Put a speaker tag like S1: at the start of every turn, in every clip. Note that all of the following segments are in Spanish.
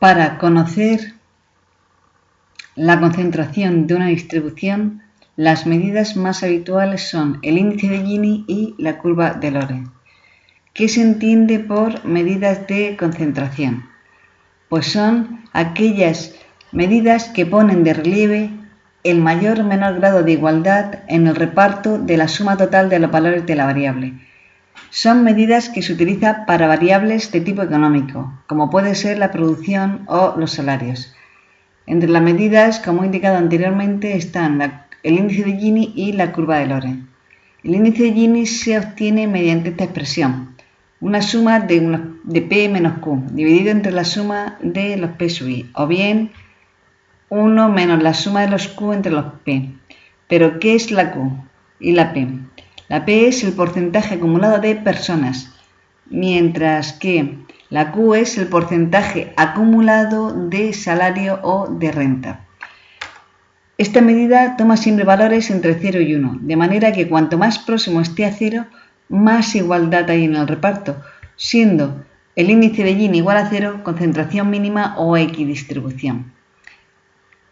S1: Para conocer la concentración de una distribución, las medidas más habituales son el índice de Gini y la curva de Lorenz. ¿Qué se entiende por medidas de concentración? Pues son aquellas medidas que ponen de relieve el mayor o menor grado de igualdad en el reparto de la suma total de los valores de la variable. Son medidas que se utilizan para variables de tipo económico, como puede ser la producción o los salarios. Entre las medidas, como he indicado anteriormente, están el índice de Gini y la curva de Lorenz. El índice de Gini se obtiene mediante esta expresión, una suma de P menos Q, dividido entre la suma de los P sub I, o bien 1 menos la suma de los Q entre los P. ¿Pero qué es la Q y la P? La P es el porcentaje acumulado de personas, mientras que la Q es el porcentaje acumulado de salario o de renta. Esta medida toma siempre valores entre 0 y 1, de manera que cuanto más próximo esté a 0, más igualdad hay en el reparto, siendo el índice de Gini igual a 0, concentración mínima o equidistribución.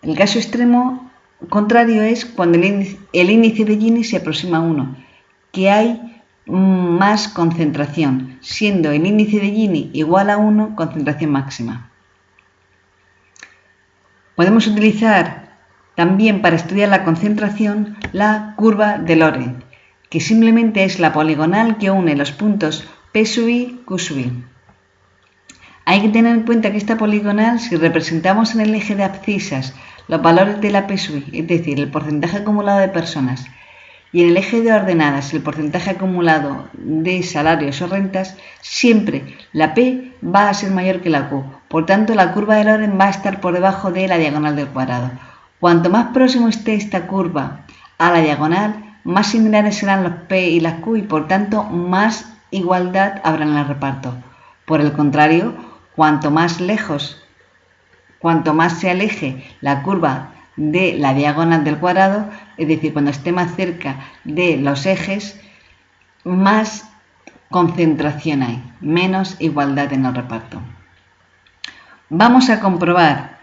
S1: El caso extremo contrario es cuando el índice de Gini se aproxima a 1, que hay más concentración, siendo el índice de Gini igual a 1, concentración máxima. Podemos utilizar también para estudiar la concentración la curva de Lorenz, que simplemente es la poligonal que une los puntos P sub I, Q sub I. Hay que tener en cuenta que esta poligonal, si representamos en el eje de abscisas los valores de la P sub I, es decir, el porcentaje acumulado de personas, y en el eje de ordenadas el porcentaje acumulado de salarios o rentas, siempre la P va a ser mayor que la Q. Por tanto, la curva de Lorenz va a estar por debajo de la diagonal del cuadrado. Cuanto más próximo esté esta curva a la diagonal, más similares serán los P y las Q y por tanto más igualdad habrá en el reparto. Por el contrario, cuanto más se aleje la curva de la diagonal del cuadrado, es decir, cuando esté más cerca de los ejes, más concentración hay, menos igualdad en el reparto. Vamos a comprobar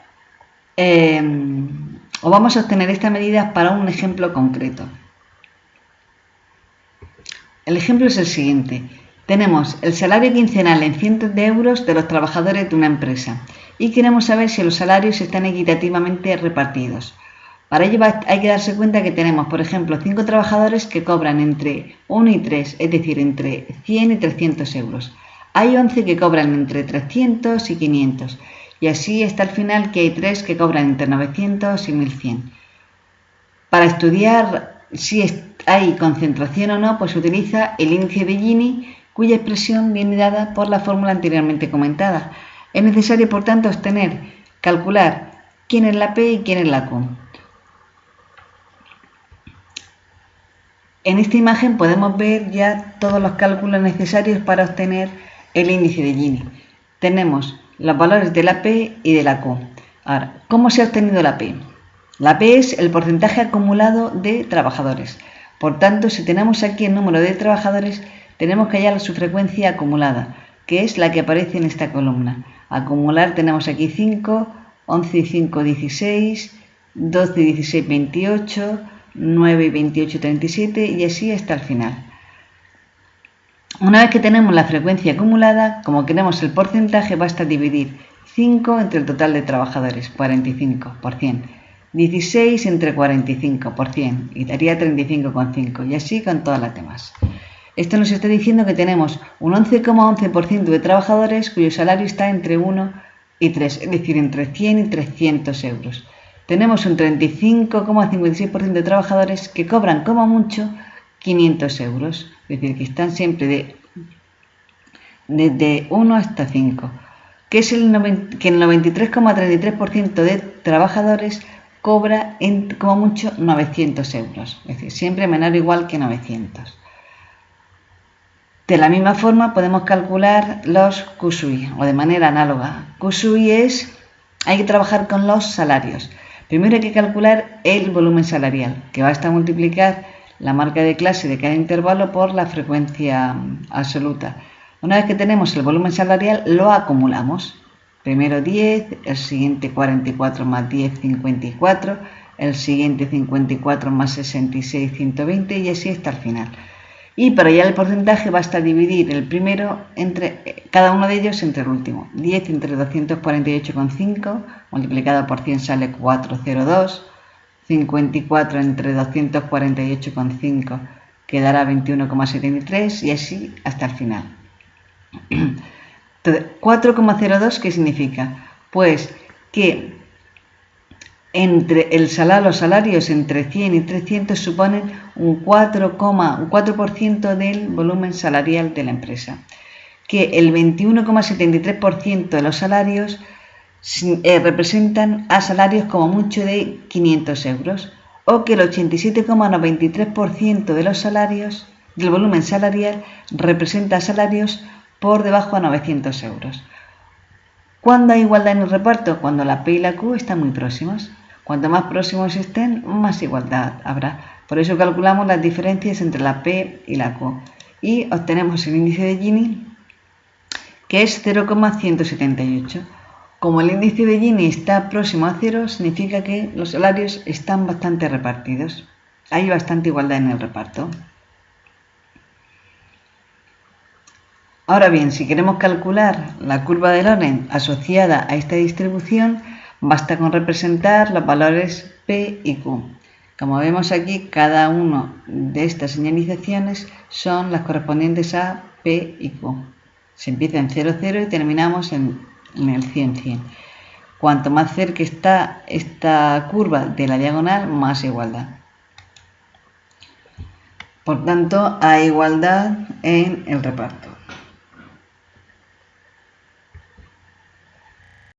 S1: o vamos a obtener estas medidas para un ejemplo concreto. El ejemplo es el siguiente. Tenemos el salario quincenal en cientos de euros de los trabajadores de una empresa y queremos saber si los salarios están equitativamente repartidos. Para ello hay que darse cuenta que tenemos, por ejemplo, 5 trabajadores que cobran entre 1 y 3, es decir, entre 100 y 300 euros. Hay 11 que cobran entre 300 y 500 y así hasta el final que hay 3 que cobran entre 900 y 1100. Para estudiar si hay concentración o no, pues se utiliza el índice de Gini, cuya expresión viene dada por la fórmula anteriormente comentada. Es necesario, por tanto, calcular quién es la P y quién es la Q. En esta imagen podemos ver ya todos los cálculos necesarios para obtener el índice de Gini. Tenemos los valores de la P y de la Q. Ahora, ¿cómo se ha obtenido la P? La P es el porcentaje acumulado de trabajadores. Por tanto, si tenemos aquí el número de trabajadores, tenemos que hallar su frecuencia acumulada, que es la que aparece en esta columna. Acumular tenemos aquí 5, 11 y 5, 16, 12 y 16, 28, 9 y 28, 37 y así hasta el final. Una vez que tenemos la frecuencia acumulada, como queremos el porcentaje, basta dividir 5 entre el total de trabajadores, 45%, 16 entre 45% y daría 35,5 y así con todas las demás. Esto nos está diciendo que tenemos un 11,11% de trabajadores cuyo salario está entre 1 y 3, es decir, entre 100 y 300 euros. Tenemos un 35,56% de trabajadores que cobran como mucho 500 euros, es decir, que están siempre desde 1 hasta 5, que es que el 93,33% de trabajadores cobra como mucho 900 euros, es decir, siempre menor o igual que 900. De la misma forma podemos calcular los Q sub I, o de manera análoga. Q sub I hay que trabajar con los salarios. Primero hay que calcular el volumen salarial, que basta multiplicar la marca de clase de cada intervalo por la frecuencia absoluta. Una vez que tenemos el volumen salarial, lo acumulamos. Primero 10, el siguiente 44 más 10, 54, el siguiente 54 más 66, 120 y así hasta el final. Y para hallar el porcentaje basta dividir el primero entre cada uno de ellos entre el último. 10 entre 248,5 multiplicado por 100 sale 402. 54 entre 248,5 quedará 21,73 y así hasta el final. 4,02, ¿qué significa? Pues que entre los salarios entre 100 y 300 suponen un 4% del volumen salarial de la empresa. Que el 21,73% de los salarios representan a salarios como mucho de 500 euros, o que el 87,93% de los salarios del volumen salarial representa salarios por debajo de 900 euros. ¿Cuándo hay igualdad en el reparto? Cuando la P y la Q están muy próximas. Cuanto más próximos estén, más igualdad habrá. Por eso calculamos las diferencias entre la P y la Q y obtenemos el índice de Gini, que es 0,178. Como el índice de Gini está próximo a 0, significa que los salarios están bastante repartidos. Hay bastante igualdad en el reparto. Ahora bien, si queremos calcular la curva de Lorenz asociada a esta distribución, basta con representar los valores P y Q. Como vemos aquí, cada una de estas señalizaciones son las correspondientes a P y Q. Se empieza en 0, 0 y terminamos en el 100, 100. Cuanto más cerca está esta curva de la diagonal, más igualdad. Por tanto, hay igualdad en el reparto.